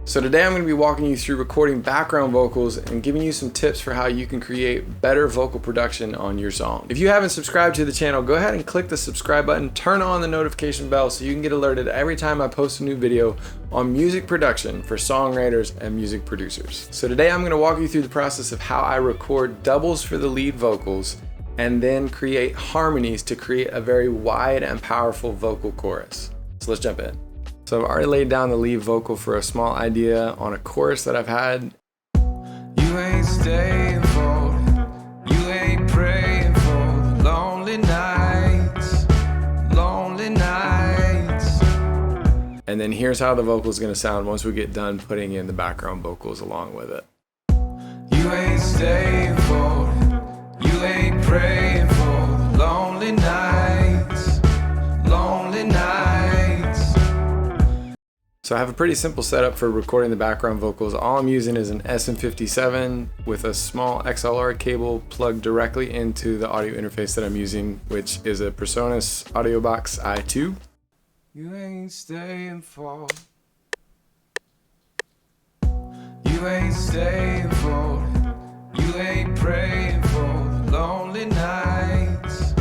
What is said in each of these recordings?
So today I'm going to be walking you through recording background vocals and giving you some tips for how you can create better vocal production on your song. If you haven't subscribed to the channel, go ahead and click the subscribe button, turn on the notification bell so you can get alerted every time I post a new video on music production for songwriters and music producers. So today I'm going to walk you through the process of how I record doubles for the lead vocals and then create harmonies to create a very wide and powerful vocal chorus. So let's jump in. So I've already laid down the lead vocal for a small idea on a chorus that I've had. You ain't staying for it. You ain't praying for the lonely nights, lonely nights. And then here's how the vocal is going to sound once we get done putting in the background vocals along with it. You ain't staying for it. You ain't praying for the lonely nights, lonely nights. So I have a pretty simple setup for recording the background vocals. All I'm using is an SM57 with a small XLR cable plugged directly into the audio interface that I'm using, which is a PreSonus Audio Box i2. You ain't staying for it. You ain't staying for it. You ain't praying for the lonely nights,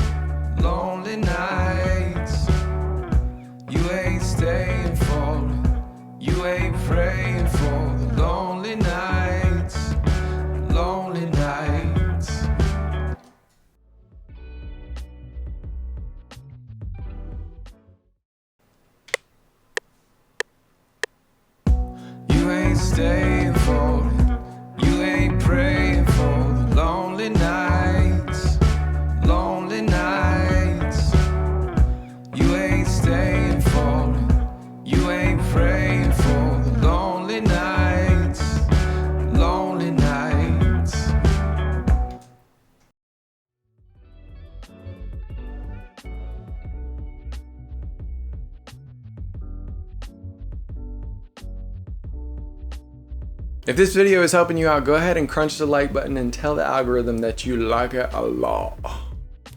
lonely nights. You ain't staying for it. You ain't praying for the lonely nights, lonely nights. You ain't staying for it. You ain't praying for the lonely nights, lonely nights. You ain't staying for it. You ain't praying for the lonely nights, lonely nights. If this video is helping you out, go ahead and crunch the like button and tell the algorithm that you like it a lot.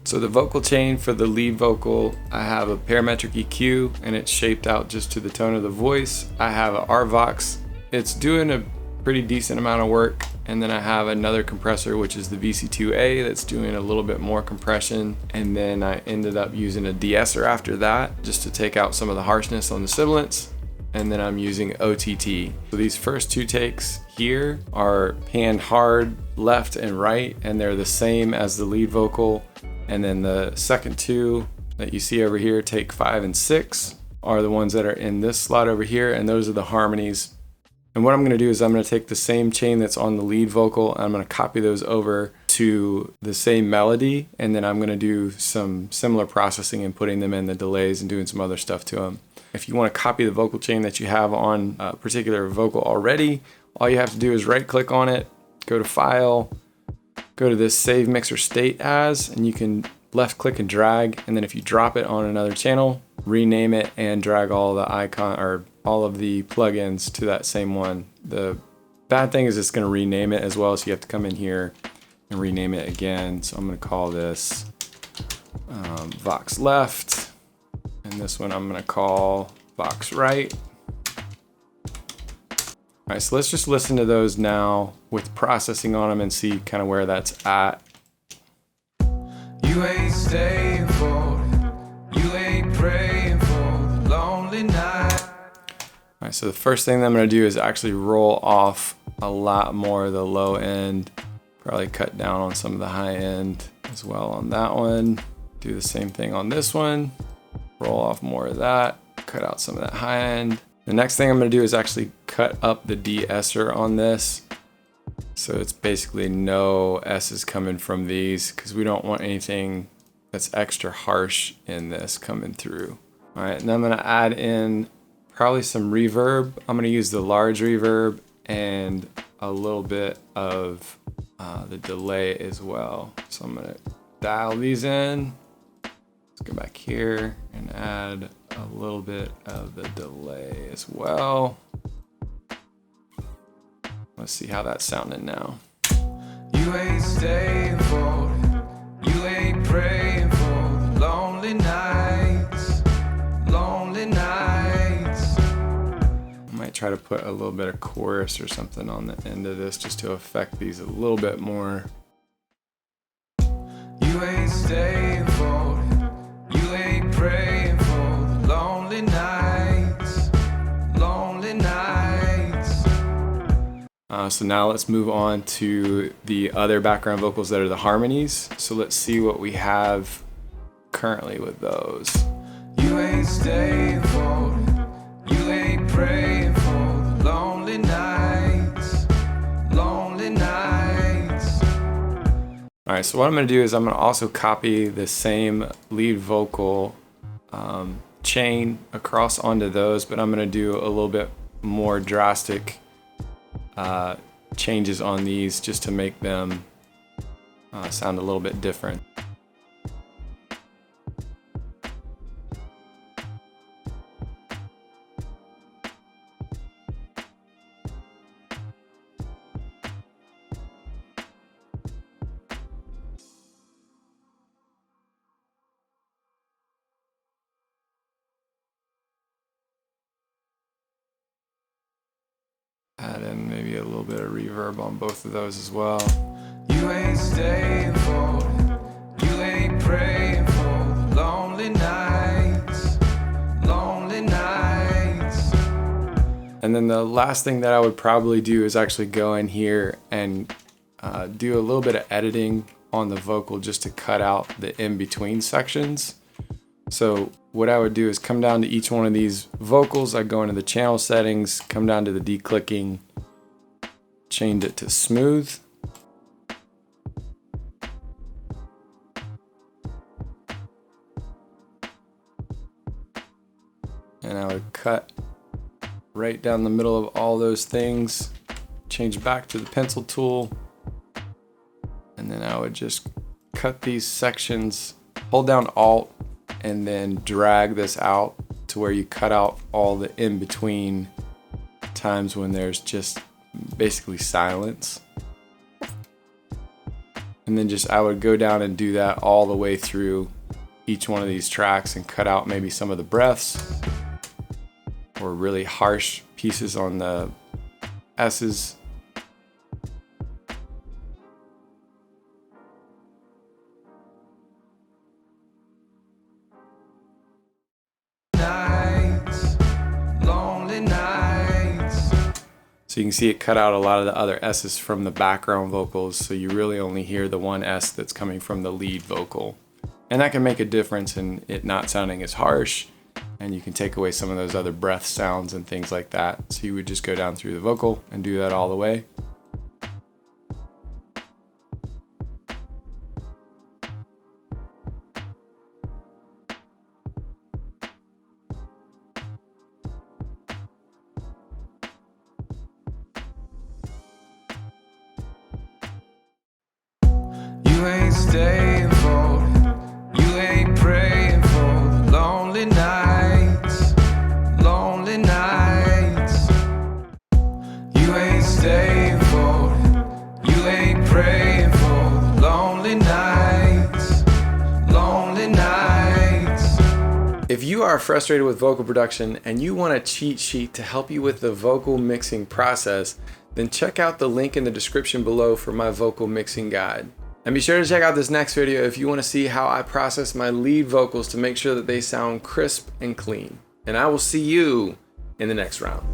So the vocal chain for the lead vocal, I have a parametric EQ and it's shaped out just to the tone of the voice. I have an RVox. It's doing a pretty decent amount of work. And then I have another compressor, which is the VC2A, that's doing a little bit more compression. And then I ended up using a de-esser after that just to take out some of the harshness on the sibilants. And then I'm using OTT. So these first two takes here are panned hard left and right, and they're the same as the lead vocal. And then the second two that you see over here, take 5 and 6, are the ones that are in this slot over here, and those are the harmonies. And what I'm gonna do is I'm gonna take the same chain that's on the lead vocal, and I'm gonna copy those over to the same melody, and then I'm gonna do some similar processing and putting them in the delays and doing some other stuff to them. If you wanna copy the vocal chain that you have on a particular vocal already, all you have to do is right click on it, go to File, go to this Save Mixer State As, and you can left click and drag, and then if you drop it on another channel, rename it and drag all the icon or all of the plugins to that same one. The bad thing is it's gonna rename it as well, so you have to come in here and rename it again. So I'm gonna call this Vox Left, and this one I'm gonna call Vox Right. All right, so let's just listen to those now with processing on them and see kind of where that's at. You ain't staying for it. You ain't praying for the lonely night. All right, so the first thing that I'm gonna do is actually roll off a lot more of the low end, probably cut down on some of the high end as well on that one. Do the same thing on this one, roll off more of that, cut out some of that high end. The next thing I'm gonna do is actually cut up the de-esser on this. So it's basically no S's coming from these because we don't want anything that's extra harsh in this coming through. All right, and I'm gonna add in probably some reverb. I'm gonna use the large reverb and a little bit of the delay as well. So I'm gonna dial these in. Let's go back here and add a little bit of the delay as well. Let's see how that's sounding now. You ain't staying for it. You ain't praying for the lonely nights, lonely nights. try to put a little bit of chorus or something on the end of this just to affect these a little bit more. You ain't staying for it. You ain't praying for the lonely nights. Lonely nights. So now let's move on to the other background vocals that are the harmonies. So let's see what we have currently with those. You ain't staying for it. You ain't praying for the lonely nights. Lonely nights. All right, so what I'm gonna do is I'm gonna also copy the same lead vocal chain across onto those, but I'm gonna do a little bit more drastic changes on these just to make them sound a little bit different. Add in maybe a little bit of reverb on both of those as well. You ain't staying for it. You ain't praying for the lonely nights. Lonely nights. And then the last thing that I would probably do is actually go in here and do a little bit of editing on the vocal just to cut out the in-between sections. So what I would do is come down to each one of these vocals. I go into the channel settings, come down to the declicking, change it to smooth. And I would cut right down the middle of all those things, change back to the pencil tool, and then I would just cut these sections, hold down Alt, and then drag this out to where you cut out all the in-between times when there's just basically silence. And then I would go down and do that all the way through each one of these tracks and cut out maybe some of the breaths or really harsh pieces on the S's. So you can see it cut out a lot of the other S's from the background vocals, so you really only hear the one S that's coming from the lead vocal. And that can make a difference in it not sounding as harsh, and you can take away some of those other breath sounds and things like that. So you would just go down through the vocal and do that all the way. You ain't staying for it. You ain't praying for the lonely nights. Lonely nights. You ain't staying for it. You ain't praying for the lonely nights. Lonely nights. If you are frustrated with vocal production and you want a cheat sheet to help you with the vocal mixing process, then check out the link in the description below for my vocal mixing guide. And be sure to check out this next video if you want to see how I process my lead vocals to make sure that they sound crisp and clean. And I will see you in the next round.